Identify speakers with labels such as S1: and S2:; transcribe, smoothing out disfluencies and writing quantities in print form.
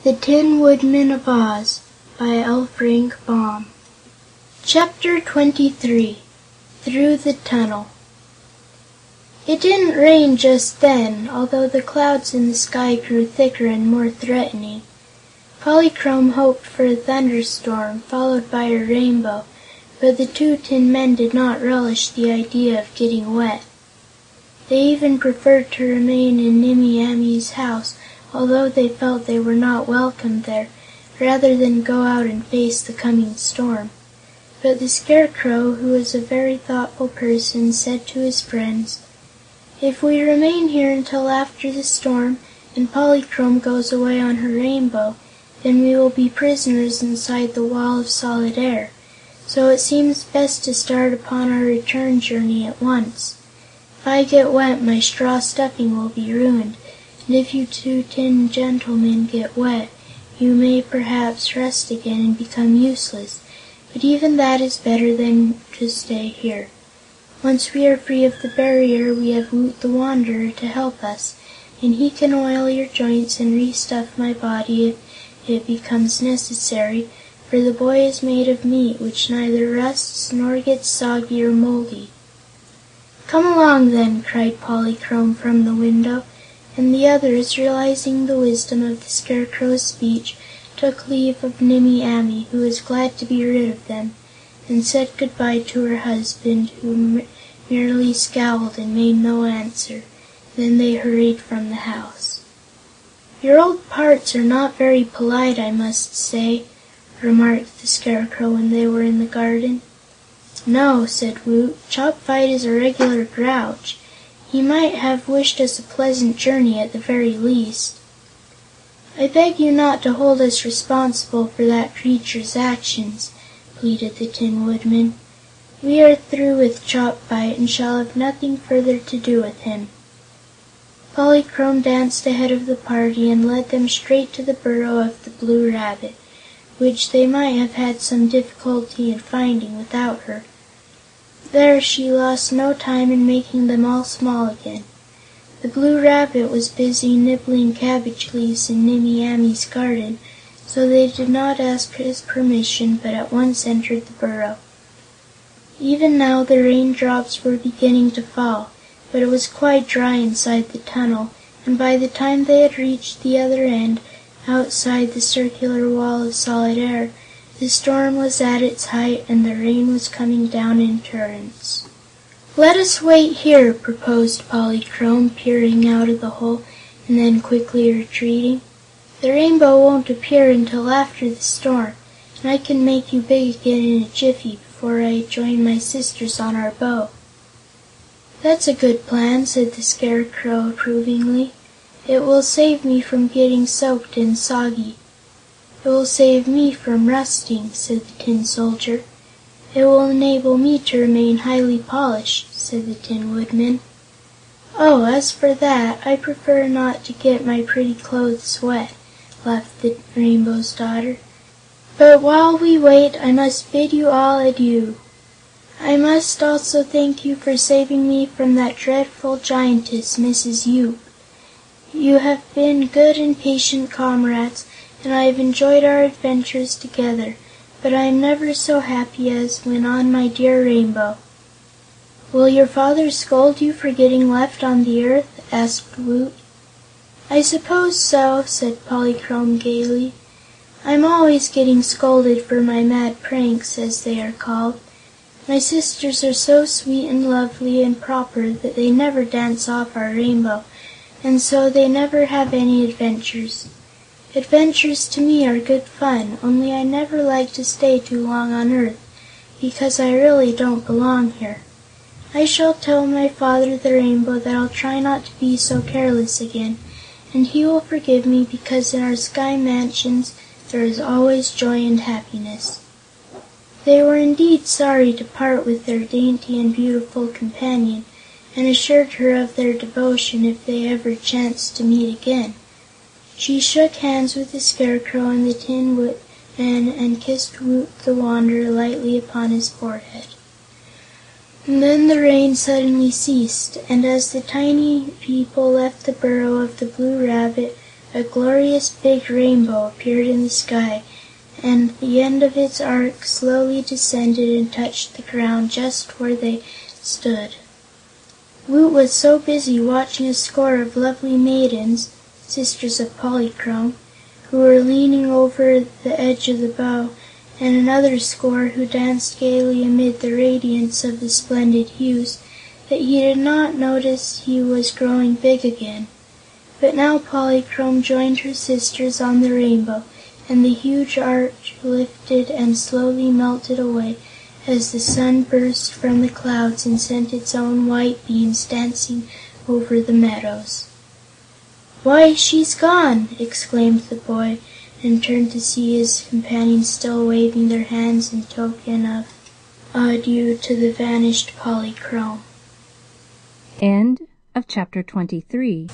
S1: The Tinwoodman of Oz by L. Frank Baum. Chapter 23. Through the Tunnel. It didn't rain just then, although the clouds in the sky grew thicker and more threatening. Polychrome hoped for a thunderstorm, followed by a rainbow, but the two tin men did not relish the idea of getting wet. They even preferred to remain in Nimmie Amee's house, although they felt they were not welcome there, rather than go out and face the coming storm. But the Scarecrow, who was a very thoughtful person, said to his friends: "If we remain here until after the storm, and Polychrome goes away on her rainbow, then we will be prisoners inside the Wall of Solid Air. So it seems best to start upon our return journey at once. If I get wet, my straw stuffing will be ruined, and if you two tin gentlemen get wet, you may perhaps rust again and become useless, but even that is better than to stay here. Once we are free of the barrier, we have Woot the Wanderer to help us, and he can oil your joints and restuff my body if it becomes necessary, for the boy is made of meat which neither rusts nor gets soggy or moldy." "Come along, then," cried Polychrome from the window, and the others, realizing the wisdom of the Scarecrow's speech, took leave of Nimmie Amee, who was glad to be rid of them, and said good-bye to her husband, who merely scowled and made no answer. Then they hurried from the house. "Your old parts are not very polite, I must say," remarked the Scarecrow when they were in the garden. "No," said Woot, "Chopfyt is a regular grouch. He might have wished us a pleasant journey at the very least." "I beg you not to hold us responsible for that creature's actions," pleaded the Tin Woodman. "We are through with Chopfyt and shall have nothing further to do with him." Polychrome danced ahead of the party and led them straight to the burrow of the Blue Rabbit, which they might have had some difficulty in finding without her. There she lost no time in making them all small again. The Blue Rabbit was busy nibbling cabbage leaves in Nimmie Amee's garden, so they did not ask his permission, but at once entered the burrow. Even now the raindrops were beginning to fall, but it was quite dry inside the tunnel, and by the time they had reached the other end, outside the circular Wall of Solid Air, the storm was at its height and the rain was coming down in torrents. "Let us wait here," proposed Polychrome, peering out of the hole and then quickly retreating. "The rainbow won't appear until after the storm, and I can make you big again in a jiffy, before I join my sisters on our bow." "That's a good plan," said the Scarecrow approvingly. "It will save me from getting soaked and soggy." "It will save me from rusting," said the Tin Soldier. "It will enable me to remain highly polished," said the Tin Woodman. "Oh, as for that, I prefer not to get my pretty clothes wet," laughed the Rainbow's Daughter. "But while we wait, I must bid you all adieu. I must also thank you for saving me from that dreadful Giantess, Mrs. Yoop. You have been good and patient comrades, and I have enjoyed our adventures together, but I am never so happy as when on my dear Rainbow." "Will your father scold you for getting left on the earth?" asked Woot. "I suppose so," said Polychrome gaily. "I'm always getting scolded for my mad pranks, as they are called. My sisters are so sweet and lovely and proper that they never dance off our rainbow, and so they never have any adventures. Adventures to me are good fun, only I never like to stay too long on earth, because I really don't belong here. I shall tell my father the Rainbow that I'll try not to be so careless again, and he will forgive me because in our sky mansions there is always joy and happiness." They were indeed sorry to part with their dainty and beautiful companion, and assured her of their devotion if they ever chanced to meet again. She shook hands with the Scarecrow and the Tin Woodman and kissed Woot the Wanderer lightly upon his forehead. And then the rain suddenly ceased, and as the tiny people left the burrow of the Blue Rabbit, a glorious big rainbow appeared in the sky, and the end of its arc slowly descended and touched the ground just where they stood. Woot was so busy watching a score of lovely maidens, sisters of Polychrome, who were leaning over the edge of the bow, and another score who danced gaily amid the radiance of the splendid hues, that he did not notice he was growing big again. But now Polychrome joined her sisters on the rainbow, and the huge arch lifted and slowly melted away as the sun burst from the clouds and sent its own white beams dancing over the meadows. "Why, she's gone!" exclaimed the boy, and turned to see his companions still waving their hands in token of adieu to the vanished Polychrome.
S2: End of chapter 23.